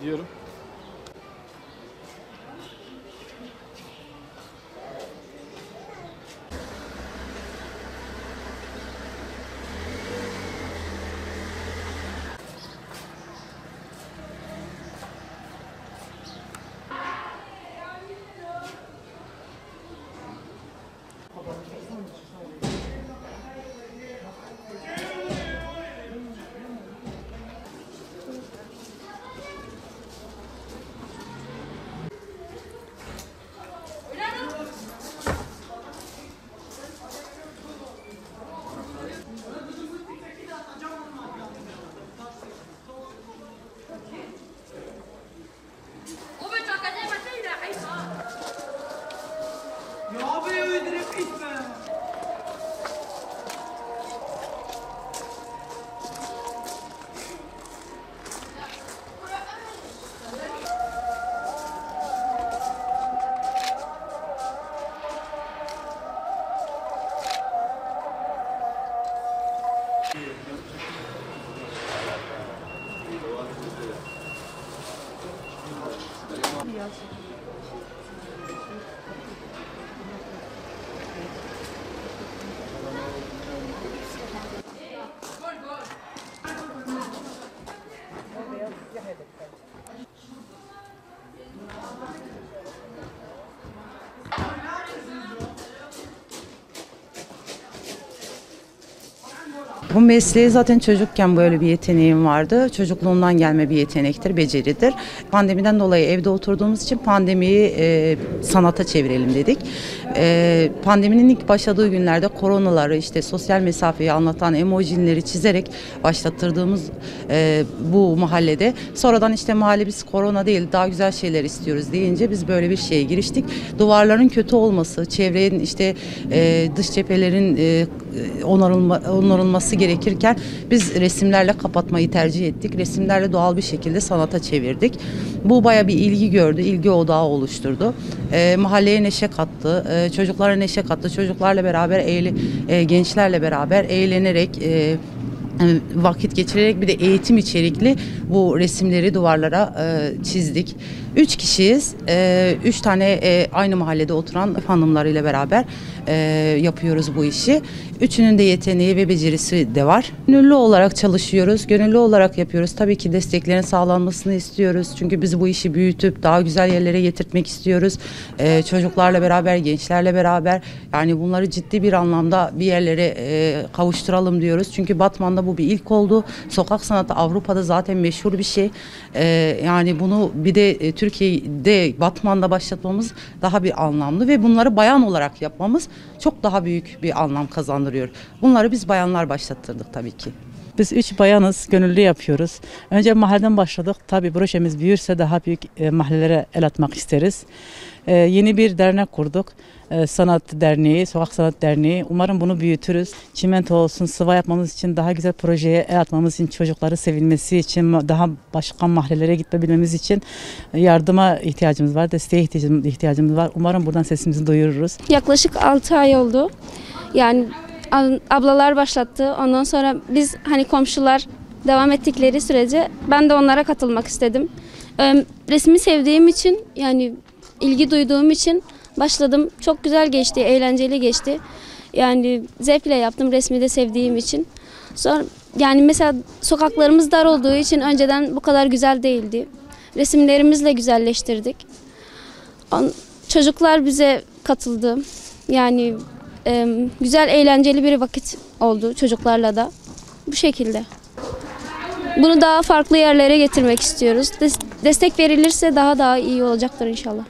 ediyorum. Bu mesleği zaten çocukken böyle bir yeteneğim vardı. Çocukluğumdan gelme bir yetenektir, beceridir. Pandemiden dolayı evde oturduğumuz için pandemiyi sanata çevirelim dedik. Pandeminin ilk başladığı günlerde koronaları, işte sosyal mesafeyi anlatan emojileri çizerek başlattırdığımız bu mahallede sonradan işte mahalle biz korona değil daha güzel şeyler istiyoruz deyince biz böyle bir şeye giriştik. Duvarların kötü olması, çevrenin işte dış cephelerin onarılması gerekirken biz resimlerle kapatmayı tercih ettik. Resimlerle doğal bir şekilde sanata çevirdik. Bu bayağı bir ilgi gördü, ilgi odağı oluşturdu. Mahalleye neşe kattı, çocuklara neşe kattı. Çocuklarla beraber, gençlerle beraber eğlenerek, vakit geçirerek bir de eğitim içerikli bu resimleri duvarlara çizdik. 3 kişiyiz. 3 tane aynı mahallede oturan hanımlarıyla beraber yapıyoruz bu işi. Üçünün de yeteneği ve becerisi de var. Gönüllü olarak çalışıyoruz. Gönüllü olarak yapıyoruz. Tabii ki desteklerin sağlanmasını istiyoruz. Çünkü biz bu işi büyütüp daha güzel yerlere getirtmek istiyoruz. Çocuklarla beraber, gençlerle beraber yani bunları ciddi bir anlamda bir yerlere kavuşturalım diyoruz. Çünkü Batman'da bu bir ilk oldu. Sokak sanatı Avrupa'da zaten meşhur bir şey. Yani bunu bir de Türkiye'de Batman'da başlatmamız daha bir anlamlı ve bunları bayan olarak yapmamız çok daha büyük bir anlam kazandırıyor. Bunları biz bayanlar başlattırdık tabii ki. Biz 3 bayanız, gönüllü yapıyoruz. Önce mahalleden başladık. Tabii projemiz büyürse daha büyük mahallelere el atmak isteriz. Yeni bir dernek kurduk. Sanat Derneği, Sokak Sanat Derneği. Umarım bunu büyütürüz. Çimento olsun, sıva yapmamız için, daha güzel projeye el atmamız için, çocukları sevilmesi için, daha başka mahallelere gitmebilmemiz için yardıma ihtiyacımız var, desteğe ihtiyacımız var. Umarım buradan sesimizi duyururuz. Yaklaşık 6 ay oldu. Yani ablalar başlattı. Ondan sonra biz hani komşular devam ettikleri sürece ben de onlara katılmak istedim. Resmi sevdiğim için yani ilgi duyduğum için başladım. Çok güzel geçti, eğlenceli geçti. Yani zevkle yaptım resmi de sevdiğim için. Sonra yani mesela sokaklarımız dar olduğu için önceden bu kadar güzel değildi. Resimlerimizle güzelleştirdik. Çocuklar bize katıldı. Yani güzel, eğlenceli bir vakit oldu çocuklarla da. Bu şekilde. Bunu daha farklı yerlere getirmek istiyoruz. Destek verilirse daha iyi olacaktır inşallah.